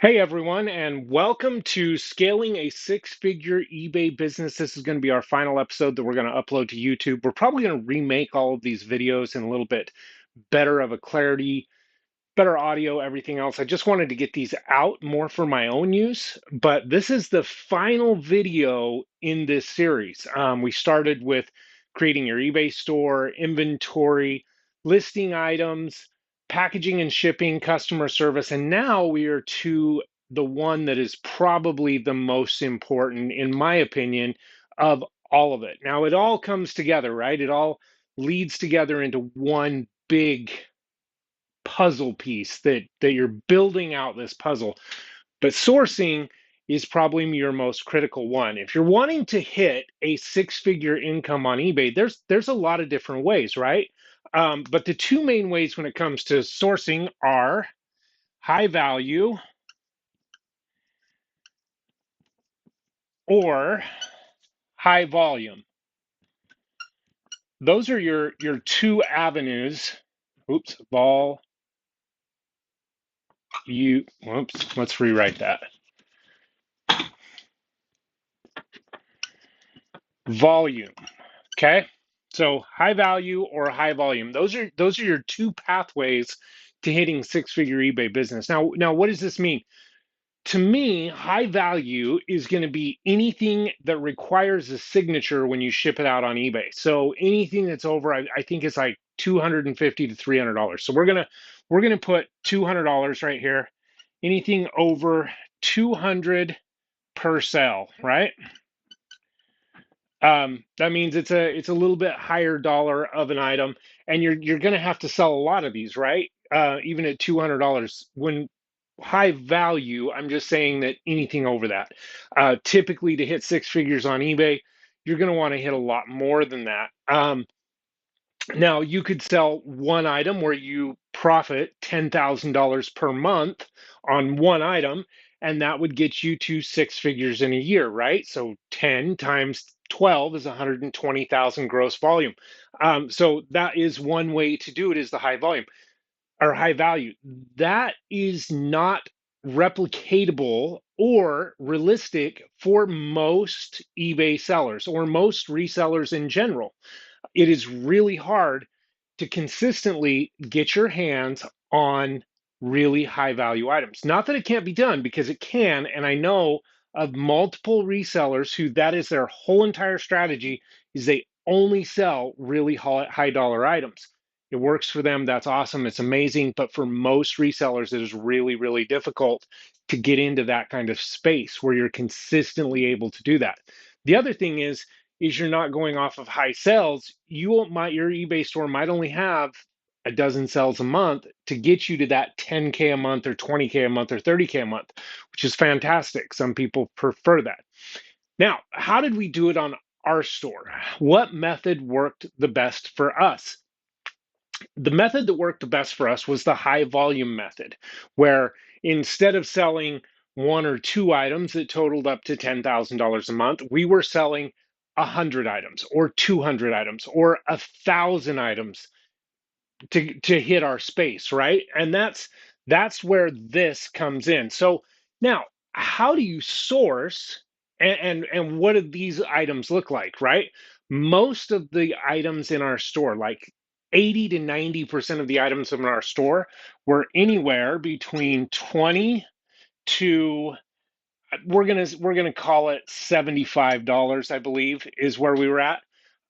Hey everyone, and welcome to Scaling a Six-Figure eBay Business. This is going to be our final episode that we're going to upload to YouTube. We're probably going to remake all of these videos in a little bit better of a clarity, better audio, everything else. I just wanted to get these out more for my own use, but this is the final video in this series. We started with creating your eBay store, inventory, listing items, packaging and shipping, customer service, and now we are to the one that is probably the most important, in my opinion, of all of it. Now, it all comes together, right? It all leads together into one big puzzle piece that you're building out this puzzle. But sourcing is probably your most critical one. If you're wanting to hit a six-figure income on eBay, there's a lot of different ways, right? But the two main ways when it comes to sourcing are high value or high volume. Those are your two avenues. Oops, let's rewrite that. Volume. Okay. So high value or high volume. Those are your two pathways to hitting six-figure eBay business. Now what does this mean? To me, high value is going to be anything that requires a signature when you ship it out on eBay. So anything that's over, I think it's like $250 to $300. So we're gonna put $200 right here. Anything over 200 per sale, right? That means it's a little bit higher dollar of an item, and you're going to have to sell a lot of these, right? Even at $200. When high value, I'm just saying that anything over that. Typically, to hit six figures on eBay, you're going to want to hit a lot more than that. Now, you could sell one item where you profit $10,000 per month on one item, and that would get you to six figures in a year, right? So 10 times 12 is 120,000 gross volume. So that is one way to do it, is the high volume or high value. That is not replicatable or realistic for most eBay sellers or most resellers in general. It is really hard to consistently get your hands on really high value items. Not that it can't be done, because it can. And I know of multiple resellers who that is their whole entire strategy, is they only sell really high dollar items. It works for them. That's awesome. It's amazing. But for most resellers, it is really, really difficult to get into that kind of space where you're consistently able to do that. The other thing is you're not going off of high sales. Your eBay store might only have a dozen sales a month to get you to that 10K a month or 20K a month or 30K a month, which is fantastic. Some people prefer that. Now, how did we do it on our store? What method worked the best for us? The method that worked the best for us was the high volume method, where instead of selling one or two items that totaled up to $10,000 a month, we were selling 100 items or 200 items or 1,000 items to hit our space, right? And that's where this comes in. So now, how do you source, and what do these items look like, right? Most of the items in our store, like 80 to 90% of the items in our store, were anywhere between 20 to, we're gonna call it $75, I believe, is where we were at.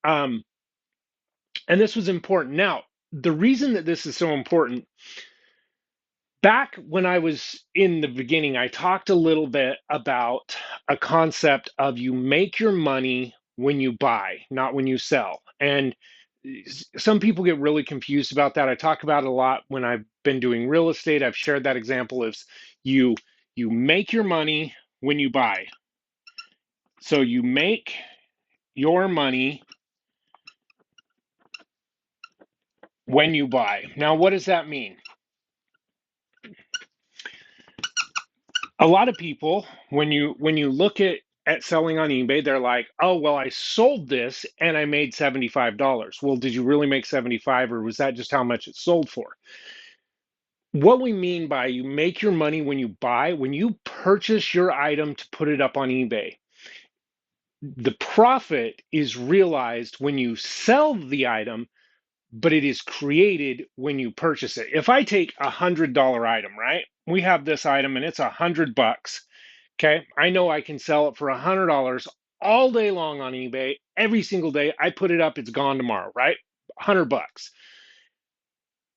Um, and this was important. Now, the reason that this is so important, back when I was in the beginning, I talked a little bit about a concept of you make your money when you buy, not when you sell. And some people get really confused about that. I talk about it a lot when I've been doing real estate. I've shared that example of you you make your money when you buy. So you make your money when you buy. Now, what does that mean? A lot of people, when you look at selling on eBay, they're like, oh, well, I sold this and I made $75. Well, did you really make 75, or was that just how much it sold for? what we mean by you make your money when you buy, when you purchase your item to put it up on eBay, the profit is realized when you sell the item, but it is created when you purchase it. If I take $100 item, right? We have this item and it's $100. Okay. I know I can sell it for $100 all day long on eBay. Every single day I put it up, it's gone tomorrow, right? $100.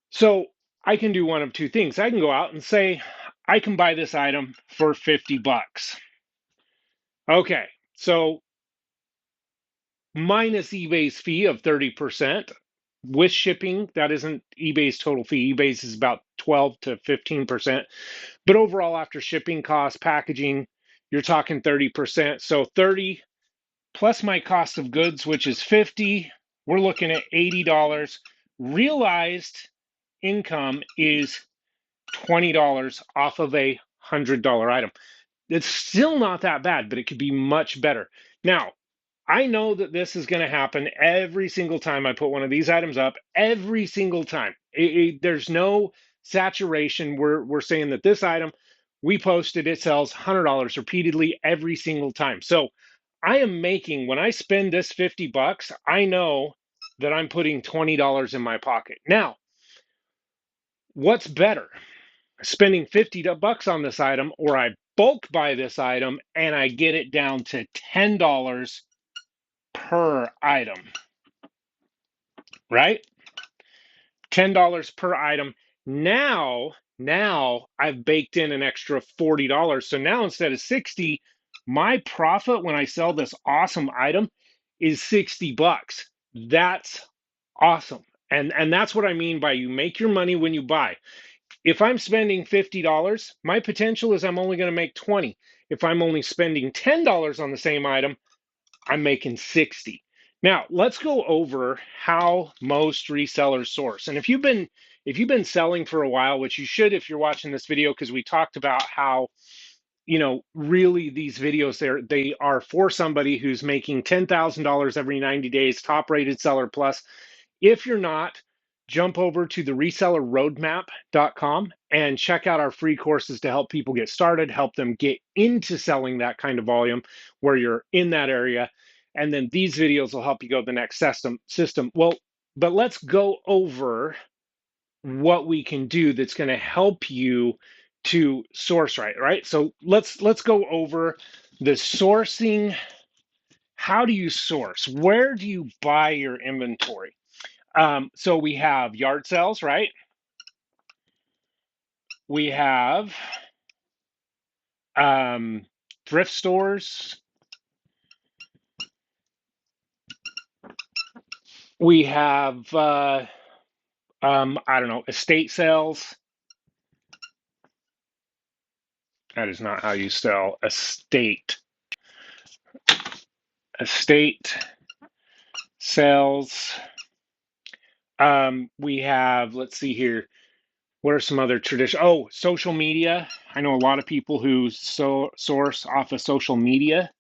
So I can do one of two things. I can go out and say, I can buy this item for $50. Okay. So minus eBay's fee of 30%. With shipping, that isn't eBay's total fee. eBay's is about 12 to 15%. But overall, after shipping costs, packaging, you're talking 30%. So 30 plus my cost of goods, which is 50, we're looking at $80. Realized income is $20 off of a $100 item. It's still not that bad, but it could be much better. Now, I know that this is going to happen every single time I put one of these items up, every single time. There's no saturation. We're saying that this item, we posted, it sells $100 repeatedly every single time. So I am making, when I spend this $50, I know that I'm putting $20 in my pocket. Now, what's better? Spending $50 on this item, or I bulk buy this item and I get it down to $10 per item, right? $10 per item. Now I've baked in an extra $40. So now instead of 60, my profit when I sell this awesome item is $60. That's awesome. And that's what I mean by you make your money when you buy. If I'm spending $50, my potential is I'm only going to make 20. If I'm only spending $10 on the same item, I'm making 60. Now, let's go over how most resellers source. And if you've been selling for a while, which you should if you're watching this video, because we talked about how, really these videos they are for somebody who's making $10,000 every 90 days, top rated seller plus. If you're not, jump over to the resellerroadmap.com and check out our free courses to help people get started, help them get into selling that kind of volume where you're in that area. And then these videos will help you go to the next system. Well, but let's go over what we can do that's going to help you to source right? So let's go over the sourcing. How do you source? Where do you buy your inventory? So we have yard sales, right? We have thrift stores. We have, I don't know, estate sales. That is not how you sell estate. Estate sales. We have, let's see here. What are some other traditions? Oh, social media. I know a lot of people who source off of social media.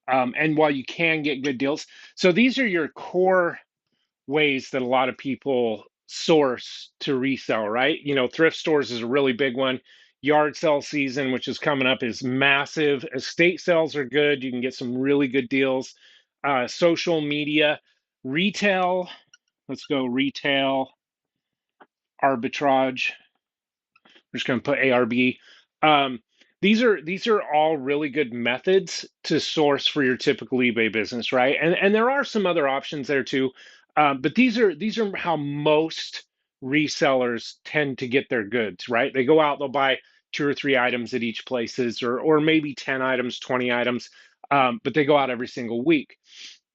And while you can get good deals, so these are your core ways that a lot of people source to resell, right? Thrift stores is a really big one. Yard sale season, which is coming up, is massive. Estate sales are good. You can get some really good deals. Social media, retail. Let's go retail arbitrage. We're just going to put ARB. Um, these are all really good methods to source for your typical eBay business, right? And there are some other options there too, but these are how most resellers tend to get their goods, right? They go out, they'll buy two or three items at each places, or maybe 10 items, 20 items, but they go out every single week.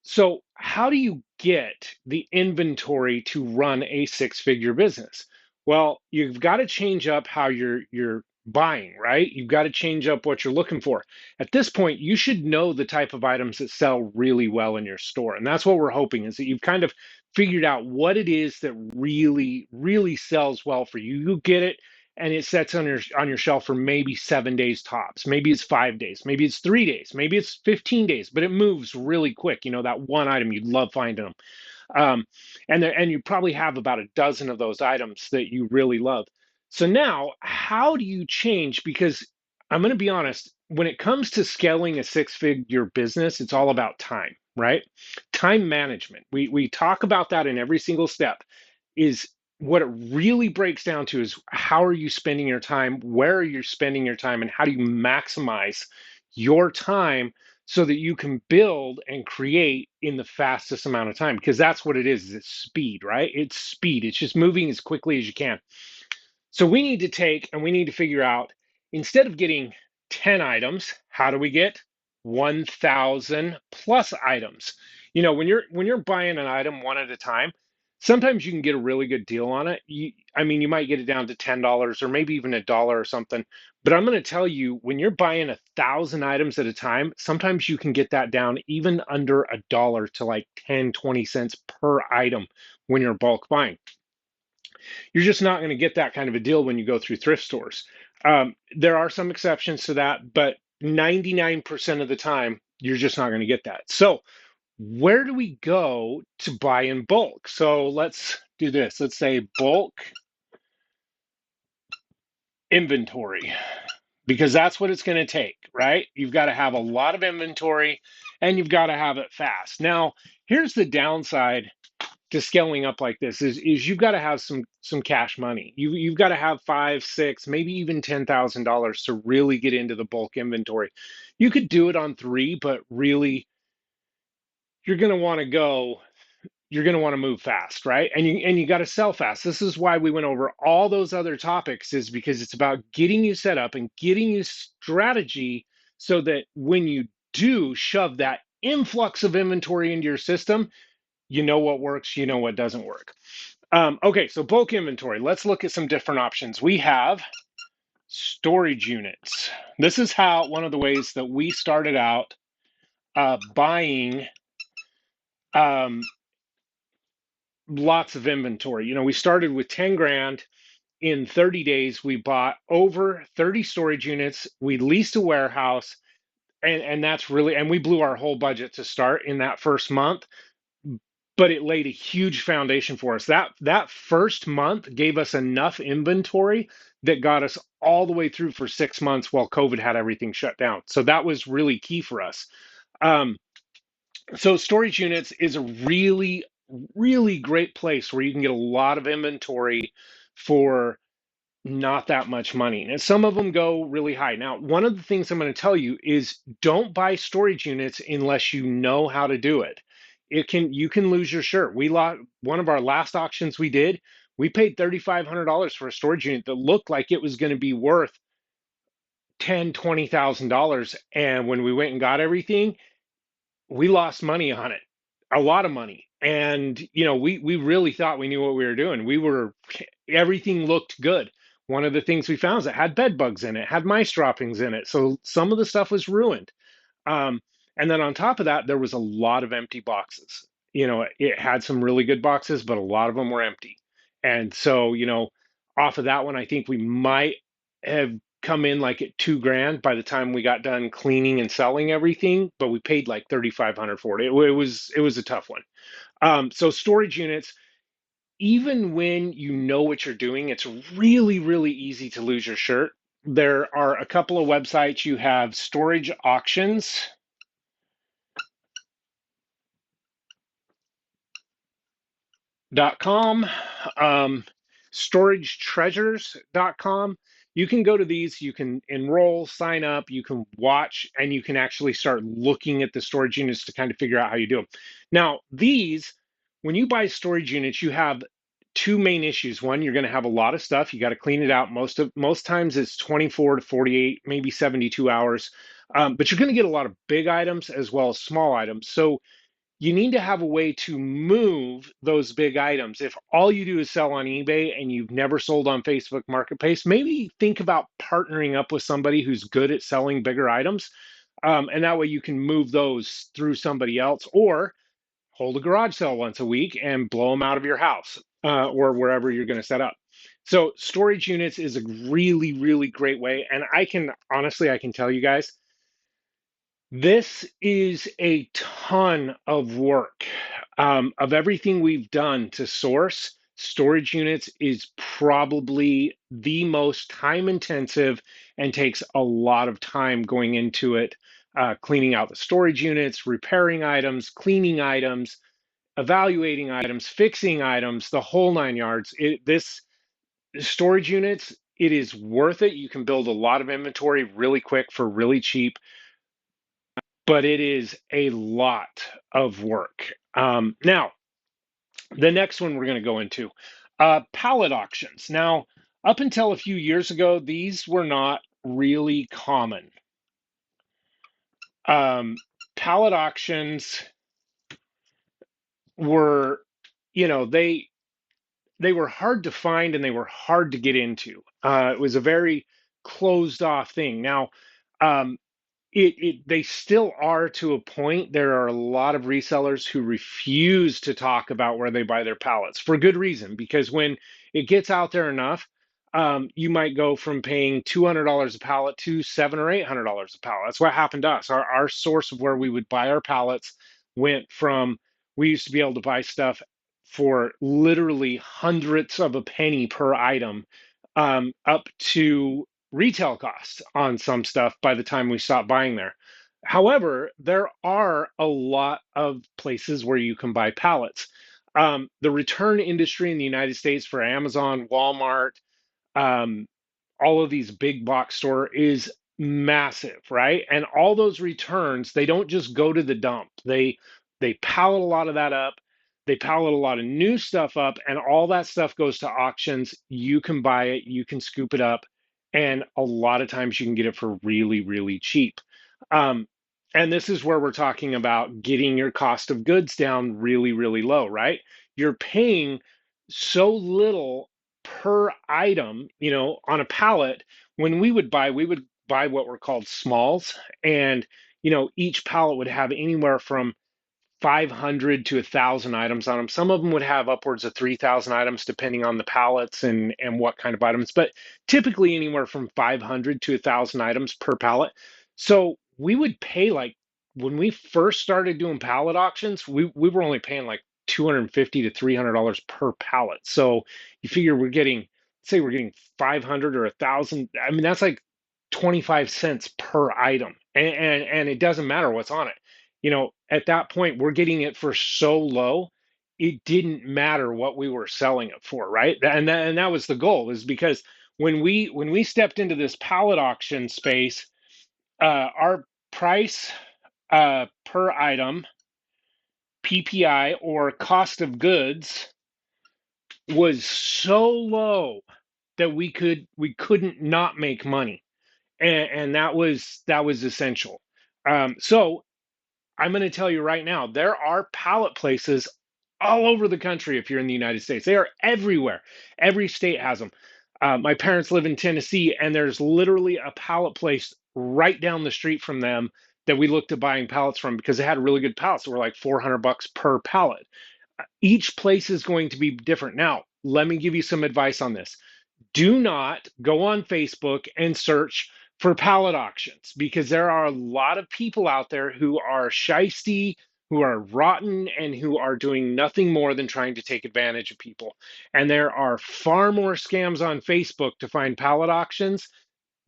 So how do you get the inventory to run a six-figure business? Well, you've got to change up how you're buying, right? You've got to change up what you're looking for. At this point, you should know the type of items that sell really well in your store. And that's what we're hoping is that you've kind of figured out what it is that really, really sells well for you. You get it and it sets on your shelf for maybe 7 days tops. Maybe it's 5 days, maybe it's 3 days, maybe it's 15 days, but it moves really quick. That one item you'd love finding them. And you probably have about a dozen of those items that you really love. So now, how do you change? Because I'm going to be honest, when it comes to scaling a six-figure business, it's all about time, right? Time management. We talk about that in every single step. Is what it really breaks down to is how are you spending your time, where are you spending your time, and how do you maximize your time so that you can build and create in the fastest amount of time? Because that's what it is it's speed, right? It's speed. It's just moving as quickly as you can. So we need to take and we need to figure out, instead of getting 10 items, how do we get 1,000 plus items? You know, when you're buying an item one at a time, sometimes you can get a really good deal on it. I mean, you might get it down to $10 or maybe even $1 or something. But I'm going to tell you, when you're buying 1,000 items at a time, sometimes you can get that down even under $1 to like 10, 20 cents per item when you're bulk buying. You're just not going to get that kind of a deal when you go through thrift stores. There are some exceptions to that, but 99% of the time, you're just not going to get that. So, where do we go to buy in bulk? So, let's do this. Let's say bulk inventory, because that's what it's going to take, right? You've got to have a lot of inventory and you've got to have it fast. Now, here's the downside to scaling up like this is you've got to have some cash money. You've got to have five, six, maybe even $10,000 to really get into the bulk inventory. You could do it on three, but really you're going to want to go. You're going to want to move fast, right? And you got to sell fast. This is why we went over all those other topics, is because it's about getting you set up and getting you strategy so that when you do shove that influx of inventory into your system, you know what works, you know what doesn't work. Okay, so bulk inventory. Let's look at some different options. We have storage units. This is how one of the ways that we started out buying um, lots of inventory. You know, we started with 10 grand. In 30 days, we bought over 30 storage units. We leased a warehouse, and that's really, and we blew our whole budget to start in that first month, but it laid a huge foundation for us. That first month gave us enough inventory that got us all the way through for 6 months while COVID had everything shut down. So that was really key for us. Um, so storage units is a really, really great place where you can get a lot of inventory for not that much money. And some of them go really high. Now, one of the things I'm going to tell you is don't buy storage units unless you know how to do it. You can lose your shirt. We lost one of our last auctions we did. We paid $3,500 for a storage unit that looked like it was going to be worth $20,000. And when we went and got everything, we lost money on it, a lot of money. And we really thought we knew what we were doing. Everything looked good. One of the things we found is it had bed bugs in it, had mice droppings in it, so some of the stuff was ruined. um, and then on top of that, there was a lot of empty boxes. It had some really good boxes, but a lot of them were empty. And so, off of that one, I think we might have come in like at 2 grand by the time we got done cleaning and selling everything, but we paid like 3,500 for it. It was a tough one. So storage units, even when you know what you're doing, it's really, really easy to lose your shirt. There are a couple of websites. You have storage auctions. .com, storagetreasures.com. You can go to these, you can enroll, sign up, you can watch, and you can actually start looking at the storage units to kind of figure out how you do them. Now, when you buy storage units, you have two main issues. One, you're going to have a lot of stuff. You got to clean it out. Most times it's 24 to 48, maybe 72 hours. But you're going to get a lot of big items as well as small items. So you need to have a way to move those big items. If all you do is sell on eBay and you've never sold on Facebook Marketplace, maybe think about partnering up with somebody who's good at selling bigger items. And that way you can move those through somebody else, or hold a garage sale once a week and blow them out of your house or wherever you're going to set up. So storage units is a really, really great way. And I can tell you guys, this is a ton of work. Of everything we've done to source. storage units is probably the most time intensive and takes a lot of time going into it, cleaning out the storage units, repairing items, cleaning items, evaluating items, fixing items, the whole nine yards. This storage units, it is worth it. You can build a lot of inventory really quick for really cheap, but it is a lot of work. Now, the next one we're going to go into, pallet auctions. Now, up until a few years ago, these were not really common. Um, Pallet auctions were, you know, they were hard to find and they were hard to get into. It was a very closed off thing. Now, um, they still are to a point. There are a lot of resellers who refuse to talk about where they buy their pallets for good reason, because when it gets out there enough, you might go from paying $200 a pallet to $700 or $800 a pallet. That's what happened to us. Our source of where we would buy our pallets went from, we used to be able to buy stuff for literally hundreds of a penny per item, up to retail costs on some stuff by the time we stopped buying there. However, there are a lot of places where you can buy pallets. The return industry in the United States for Amazon, Walmart, um, all of these big box store is massive, right? And all those returns, they don't just go to the dump. They pallet a lot of that up. They pallet a lot of new stuff up, and all that stuff goes to auctions. You can buy it, you can scoop it up, and a lot of times you can get it for really, really cheap. Um, and this is where we're talking about getting your cost of goods down really, really low, right? You're paying so little per item, on a pallet. When we would buy what were called smalls, and each pallet would have anywhere from 500 to 1,000 items on them. Some of them would have upwards of 3,000 items, depending on the pallets and what kind of items, but typically anywhere from 500 to 1,000 items per pallet. So we would pay, like, when we first started doing pallet auctions, we were only paying like $250 to $300 per pallet. So you figure say we're getting 500 or 1,000. I mean, that's like 25 cents per item, and it doesn't matter what's on it. At that point, we're getting it for so low, it didn't matter what we were selling it for, right? And that was the goal, is because when we stepped into this pallet auction space, our price, per item, PPI, or cost of goods, was so low that we couldn't not make money, and that was essential. So I'm going to tell you right now, there are pallet places all over the country if you're in the United States. They are everywhere. Every state has them. My parents live in Tennessee, and there's literally a pallet place right down the street from them that we looked at buying pallets from, because they had really good pallets that were like $400 per pallet. Each place is going to be different. Now, let me give you some advice on this. Do not go on Facebook and search for pallet auctions, because there are a lot of people out there who are shisty, who are rotten, and who are doing nothing more than trying to take advantage of people. And there are far more scams on Facebook to find pallet auctions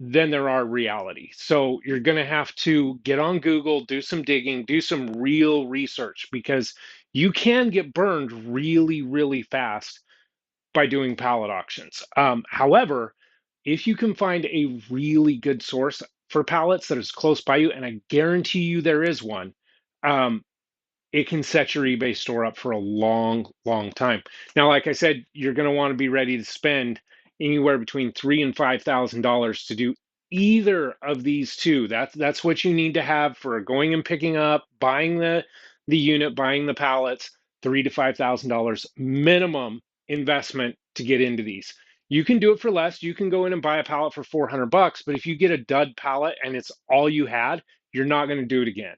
than there are reality. So you're going to have to get on Google, do some digging, do some real research, because you can get burned really, really fast by doing pallet auctions. However, if you can find a really good source for pallets that is close by you, and I guarantee you there is one, um, it can set your eBay store up for a long, long time. Now, like I said, you're going to want to be ready to spend anywhere between $3,000 and $5,000 to do either of these two. That's what you need to have for going and picking up, buying the unit, buying the pallets. $3,000 to $5,000 minimum investment to get into these. You can do it for less. You can go in and buy a pallet for $400, but if you get a dud pallet and it's all you had, you're not going to do it again.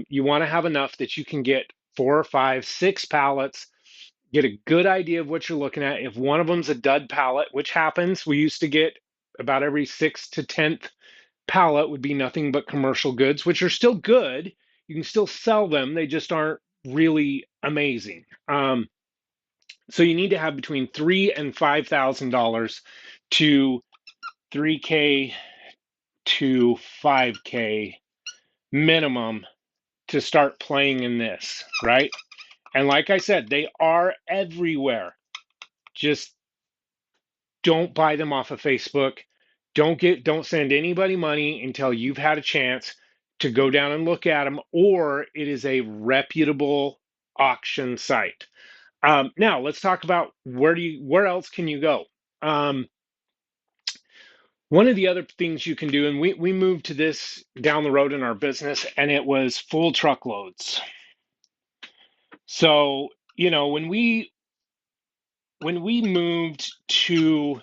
You want to have enough that you can get 4 or 5, 6 pallets, get a good idea of what you're looking at. If one of them's a dud pallet, which happens, we used to get about every 6th to 10th pallet would be nothing but commercial goods, which are still good. You can still sell them, they just aren't really amazing. So you need to have between $3,000 and $5,000 to 3K to 5K minimum to start playing in this, right? And like I said, they are everywhere. Just don't buy them off of Facebook. Don't send anybody money until you've had a chance to go down and look at them, or it is a reputable auction site. Now let's talk about where else can you go? Um, One of the other things you can do, and we moved to this down the road in our business, and it was full truckloads. So, when we moved to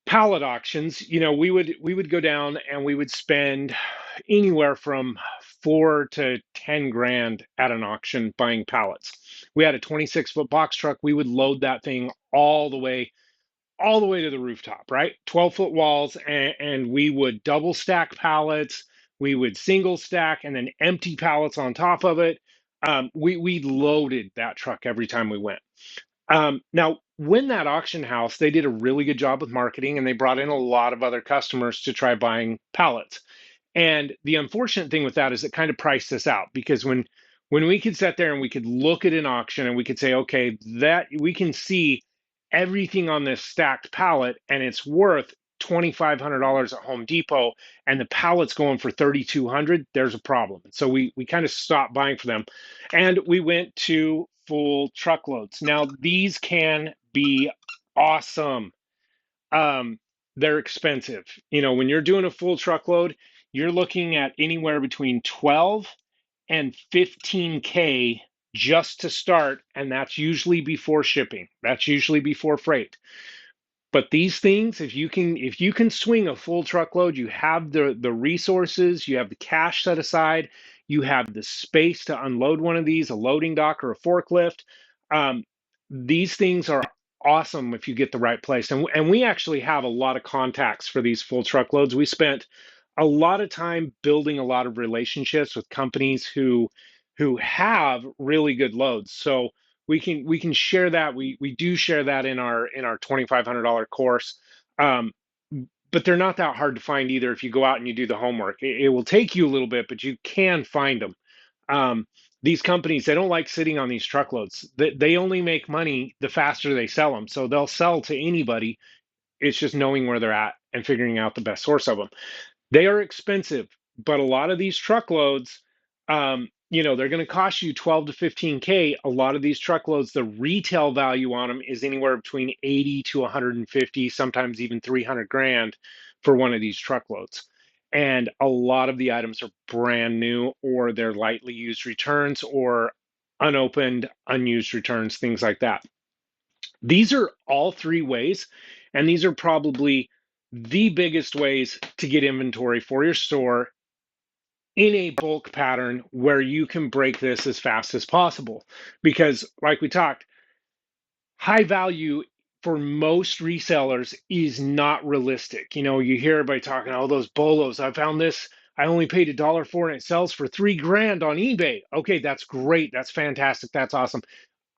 pallet auctions, we would go down and we would spend anywhere from 4 to 10 grand at an auction buying pallets. We had a 26-foot box truck. We would load that thing all the way to the rooftop, right? 12-foot walls, and we would double stack pallets. We would single stack and then empty pallets on top of it. We loaded that truck every time we went. Now, when that auction house, they did a really good job with marketing and they brought in a lot of other customers to try buying pallets. And the unfortunate thing with that is it kind of priced us out because when we could sit there and we could look at an auction and we could say, okay, that we can see everything on this stacked pallet and it's worth $2,500 at Home Depot and the pallet's going for 3,200, there's a problem. So we kind of stopped buying for them and we went to full truckloads. Now these can be awesome. um, they're expensive. When you're doing a full truckload, you're looking at anywhere between 12 and 15K just to start, and that's usually before shipping. That's usually before freight. But these things, if you can swing a full truckload, you have the resources, you have the cash set aside, you have the space to unload one of these, a loading dock or a forklift. Um, these things are awesome if you get the right place. And we actually have a lot of contacts for these full truckloads. We spent a lot of time building a lot of relationships with companies who have really good loads. So we can share that. We do share that in our $2,500 course. Um, but they're not that hard to find either if you go out and you do the homework. It will take you a little bit, but you can find them. Um, these companies, they don't like sitting on these truckloads. They only make money the faster they sell them. So they'll sell to anybody. It's just knowing where they're at and figuring out the best source of them. They are expensive, but a lot of these truckloads, they're going to cost you 12 to 15K. A lot of these truckloads, the retail value on them is anywhere between 80 to 150, sometimes even 300 grand for one of these truckloads. And a lot of the items are brand new or they're lightly used returns or unopened, unused returns, things like that. These are all three ways, and these are probably the biggest ways to get inventory for your store in a bulk pattern where you can break this as fast as possible. Because, like we talked, high value for most resellers is not realistic. You hear everybody talking, oh, those bolos. I found this. I only paid $1 for it, and it sells for 3 grand on eBay. Okay, that's great. That's fantastic. That's awesome.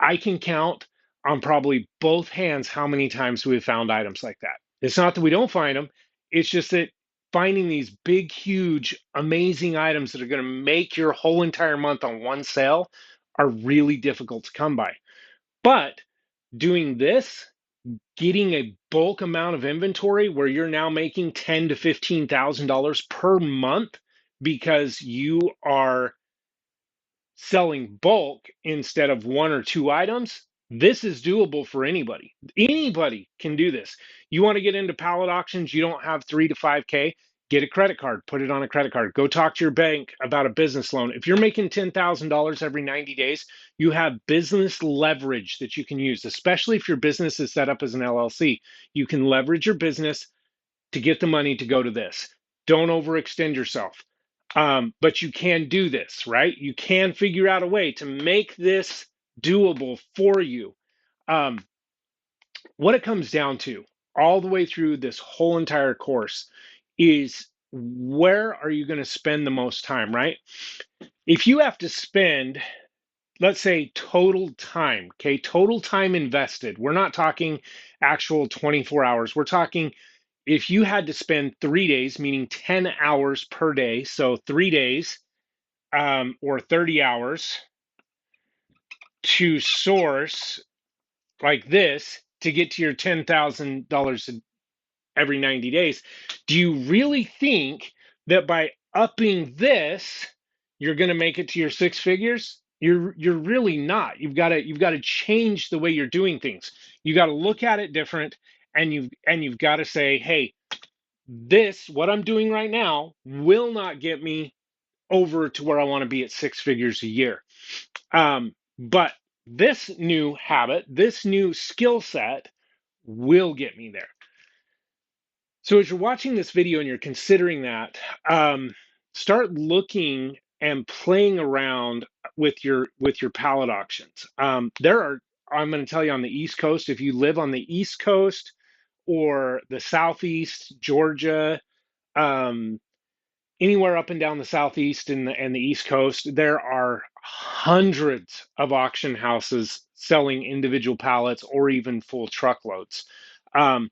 I can count on probably both hands how many times we've found items like that. It's not that we don't find them, it's just that finding these big, huge, amazing items that are going to make your whole entire month on one sale are really difficult to come by. But doing this, getting a bulk amount of inventory where you're now making $10,000 to $15,000 per month because you are selling bulk instead of one or two items, this is doable for anybody. Anybody can do this. You want to get into pallet auctions, you don't have 3 to 5K, get a credit card, put it on a credit card. Go talk to your bank about a business loan. If you're making $10,000 every 90 days, you have business leverage that you can use, especially if your business is set up as an LLC. You can leverage your business to get the money to go to this. Don't overextend yourself. But you can do this, right? You can figure out a way to make this doable for you. Um, what it comes down to all the way through this whole entire course is where are you going to spend the most time, right? If you have to spend, let's say total time, okay, total time invested. We're not talking actual 24 hours. We're talking if you had to spend 3 days, meaning 10 hours per day, so 3 days or 30 hours to source like this to get to your $10,000 every 90 days, do you really think that by upping this, you're going to make it to your six figures? You're really not. You've got to change the way you're doing things. You got to look at it different, and you've got to say, hey, this what I'm doing right now will not get me over to where I want to be at six figures a year. But this new habit, this new skill set will get me there. So as you're watching this video and you're considering that, start looking and playing around with your pallet auctions. There are, I'm going to tell you, on the East Coast, if you live on the East Coast or the Southeast, Georgia, um, anywhere up and down the Southeast and the East Coast, there are hundreds of auction houses selling individual pallets or even full truckloads. Um,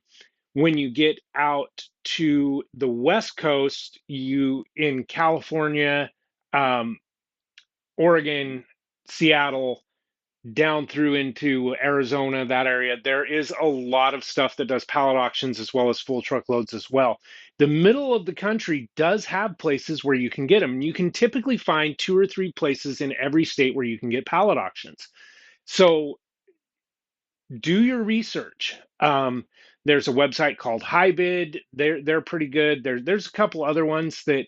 when you get out to the West Coast, you in California, um, Oregon, Seattle, down through into Arizona, that area, there is a lot of stuff that does pallet auctions as well as full truckloads as well. The middle of the country does have places where you can get them. You can typically find two or three places in every state where you can get pallet auctions. So do your research. There's a website called HiBid. They're pretty good. There's a couple other ones that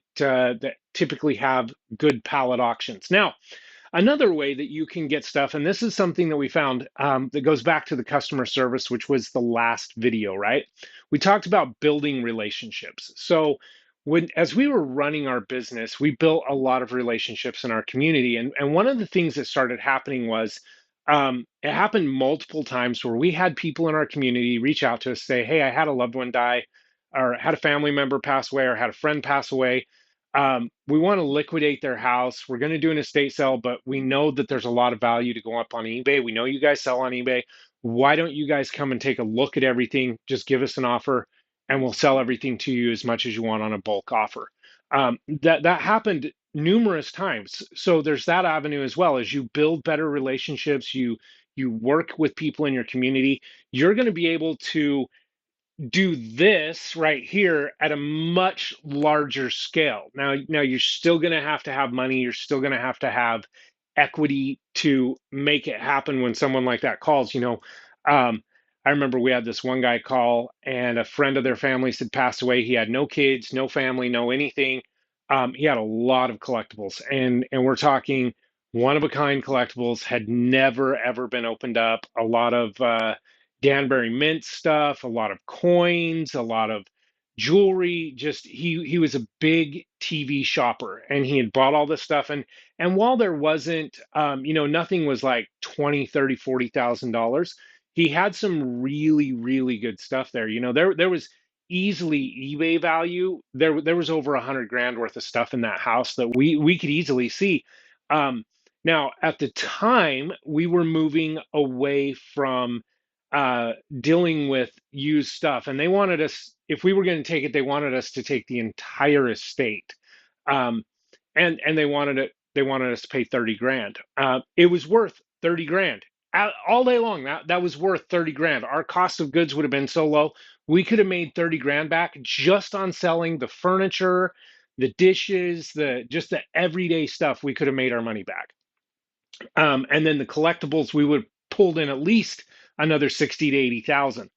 typically have good pallet auctions. Now, another way that you can get stuff, and this is something that we found that goes back to the customer service, which was the last video, right? We talked about building relationships. So as we were running our business, we built a lot of relationships in our community. And one of the things that started happening was it happened multiple times where we had people in our community reach out to us, say, hey, I had a loved one die, or had a family member pass away, or had a friend pass away. We want to liquidate their house. We're going to do an estate sale, but we know that there's a lot of value to go up on eBay. We know you guys sell on eBay. Why don't you guys come and take a look at everything? Just give us an offer, and we'll sell everything to you as much as you want on a bulk offer. That happened numerous times. So there's that avenue as well. As you build better relationships, you work with people in your community, you're going to be able to do this right here at a much larger scale. Now you're still going to have money. You're still going to have equity to make it happen when someone like that calls. I remember we had this one guy call, and a friend of their families had passed away. He had no kids, no family, no anything. He had a lot of collectibles, and we're talking one of a kind collectibles, had never ever been opened up. A lot of Danbury Mint stuff, a lot of coins, a lot of jewelry. Just he was a big TV shopper, and he had bought all this stuff. And while there wasn't nothing was like 20, 30, $40,000, he had some really, really good stuff there. There was easily eBay value. There was over 100 grand worth of stuff in that house that we could easily see. Now, at the time, we were moving away from dealing with used stuff, and they wanted us, if we were going to take it, they wanted us to take the entire estate, um, and they wanted us to pay 30 grand. It was worth 30 grand all day long. That was worth 30 grand. Our cost of goods would have been so low, we could have made 30 grand back just on selling the furniture, the dishes, the everyday stuff. We could have made our money back. And then the collectibles, we would have pulled in at least another 60 to 80,000.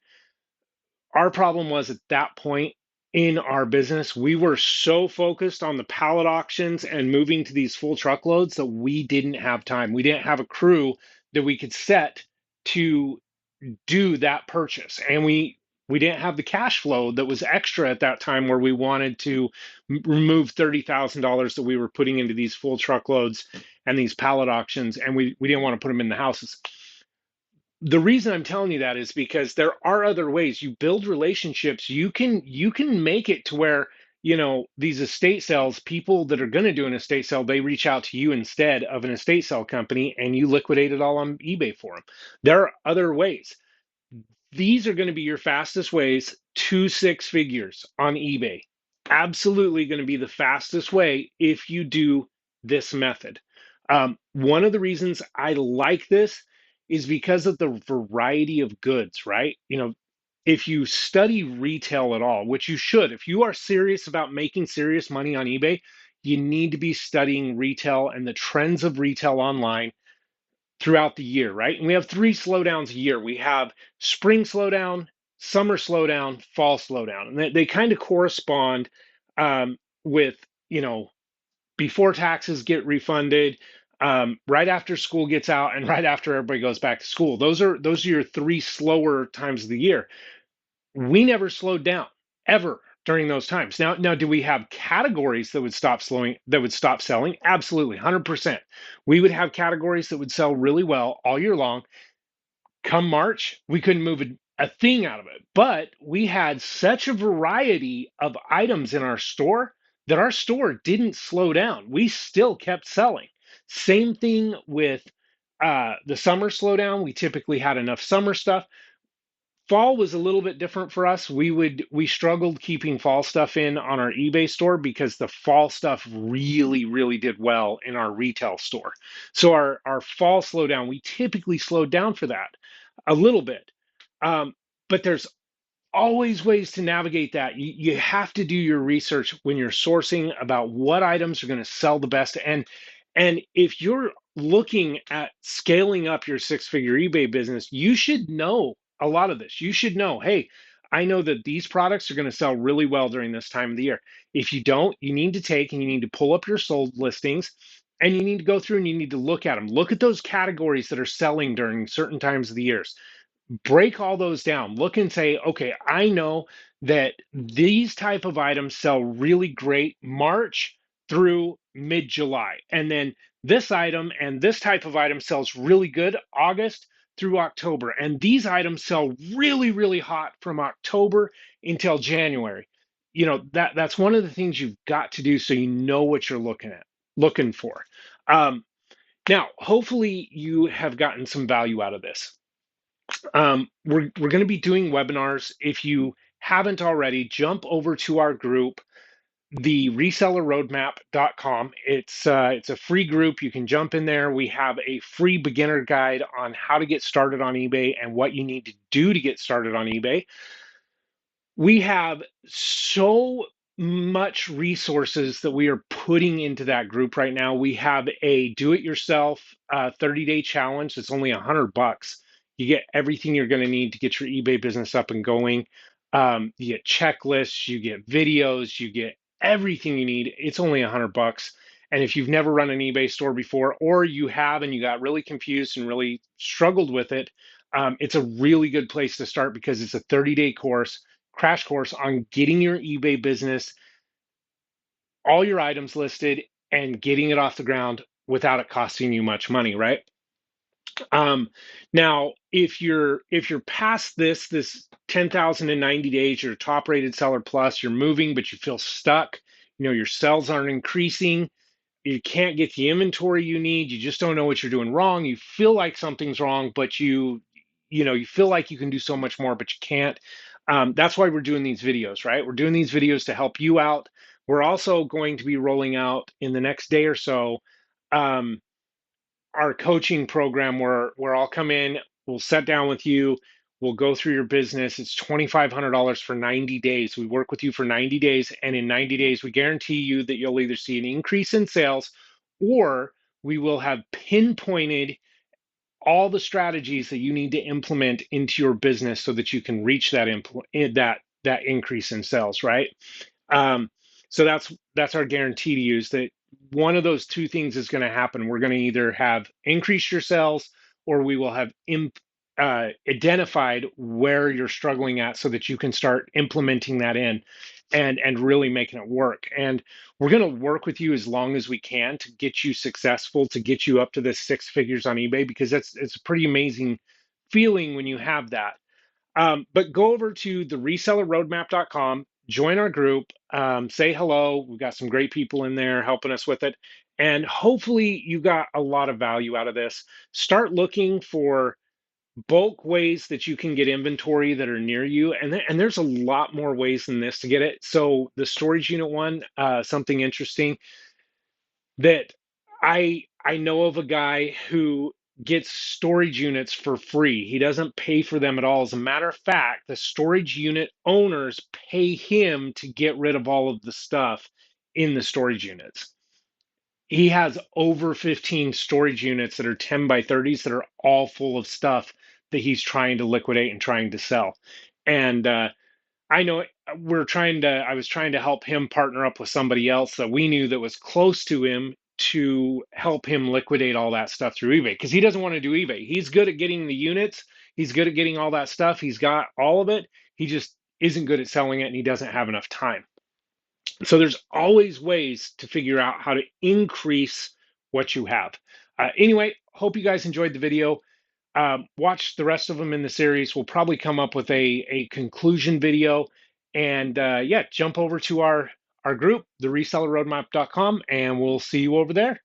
Our problem was, at that point in our business, we were so focused on the pallet auctions and moving to these full truckloads that we didn't have time. We didn't have a crew that we could set to do that purchase, and we didn't have the cash flow that was extra at that time, where we wanted to remove $30,000 that we were putting into these full truckloads and these pallet auctions, and we didn't want to put them in the houses. The reason I'm telling you that is because there are other ways. You build relationships. You can make it to where these estate sales, people that are going to do an estate sale, they reach out to you instead of an estate sale company, and you liquidate it all on eBay for them. There are other ways. These are going to be your fastest ways to six figures on eBay. Absolutely going to be the fastest way if you do this method. One of the reasons I like this is because of the variety of goods, right? If you study retail at all, which you should, if you are serious about making serious money on eBay, you need to be studying retail and the trends of retail online throughout the year, right? And we have three slowdowns a year. We have spring slowdown, summer slowdown, fall slowdown, and they kind of correspond with before taxes get refunded, right after school gets out, and right after everybody goes back to school. Those are your three slower times of the year. We never slowed down ever during those times. Now, do we have categories that would stop slowing, that would stop selling? Absolutely, 100%. We would have categories that would sell really well all year long. Come March, we couldn't move a thing out of it. But we had such a variety of items in our store that our store didn't slow down. We still kept selling. Same thing with the summer slowdown. We typically had enough summer stuff. Fall was a little bit different for us. We struggled keeping fall stuff in on our eBay store because the fall stuff really, really did well in our retail store. So our fall slowdown, we typically slowed down for that a little bit. But there's always ways to navigate that. You have to do your research when you're sourcing about what items are going to sell the best. And if you're looking at scaling up your six-figure eBay business, you should know a lot of this. You should know, hey, I know that these products are going to sell really well during this time of the year. If you don't, you need to take and you need to pull up your sold listings, and you need to go through and you need to look at them. Look at those categories that are selling during certain times of the years. Break all those down. Look and say, okay, I know that these type of items sell really great March through mid-July, and then this item and this type of item sells really good August through October, and these items sell really, really hot from October until January. That's one of the things you've got to do so you know what you're looking for. Now, hopefully you have gotten some value out of this. We're going to be doing webinars. If you haven't already, jump over to our group, the resellerroadmap.com. It's a free group. You can jump in there. We have a free beginner guide on how to get started on eBay and what you need to do to get started on eBay. We have so much resources that we are putting into that group right now. We have a do-it-yourself 30-day challenge. It's only $100. You get everything you're going to need to get your eBay business up and going. You get checklists, you get videos, you get everything you need. It's only $100. And if you've never run an eBay store before, or you have and you got really confused and really struggled with it, it's a really good place to start because it's a 30-day crash course on getting your eBay business, all your items listed, and getting it off the ground without it costing you much money, right? Now, if you're past this 10,000 in 90 days, you're a top rated seller plus, you're moving, but you feel stuck, your sales aren't increasing, you can't get the inventory you need, you just don't know what you're doing wrong, you feel like something's wrong, but you feel like you can do so much more, but you can't. That's why we're doing these videos, right? We're doing these videos to help you out. We're also going to be rolling out in the next day or so our coaching program where I'll come in, we'll sit down with you, we'll go through your business. It's $2,500 for 90 days. We work with you for 90 days, and in 90 days, we guarantee you that you'll either see an increase in sales or we will have pinpointed all the strategies that you need to implement into your business so that you can reach that increase in sales, right? Um, so that's our guarantee to you, is that one of those two things is going to happen. We're going to either have increased your sales, or we will have identified where you're struggling at so that you can start implementing that in and really making it work. And we're going to work with you as long as we can to get you successful, to get you up to this six figures on eBay, because it's a pretty amazing feeling when you have that. But go over to the resellerroadmap.com. join our group, say hello. We've got some great people in there helping us with it. And hopefully, you got a lot of value out of this. Start looking for bulk ways that you can get inventory that are near you. And there's a lot more ways than this to get it. So, the storage unit one, something interesting that I know of a guy who gets storage units for free. He doesn't pay for them at all. As a matter of fact, the storage unit owners pay him to get rid of all of the stuff in the storage units. He has over 15 storage units that are 10 by 30s that are all full of stuff that he's trying to liquidate and trying to sell. And I know I was trying to help him partner up with somebody else that we knew that was close to him to help him liquidate all that stuff through eBay because he doesn't want to do eBay. He's good at getting the units, he's good at getting all that stuff, he's got all of it. He just isn't good at selling it and he doesn't have enough time. So there's always ways to figure out how to increase what you have. Anyway, hope you guys enjoyed the video. Watch the rest of them in the series. We'll probably come up with a conclusion video. And yeah, jump over to our group, theresellerroadmap.com, and we'll see you over there.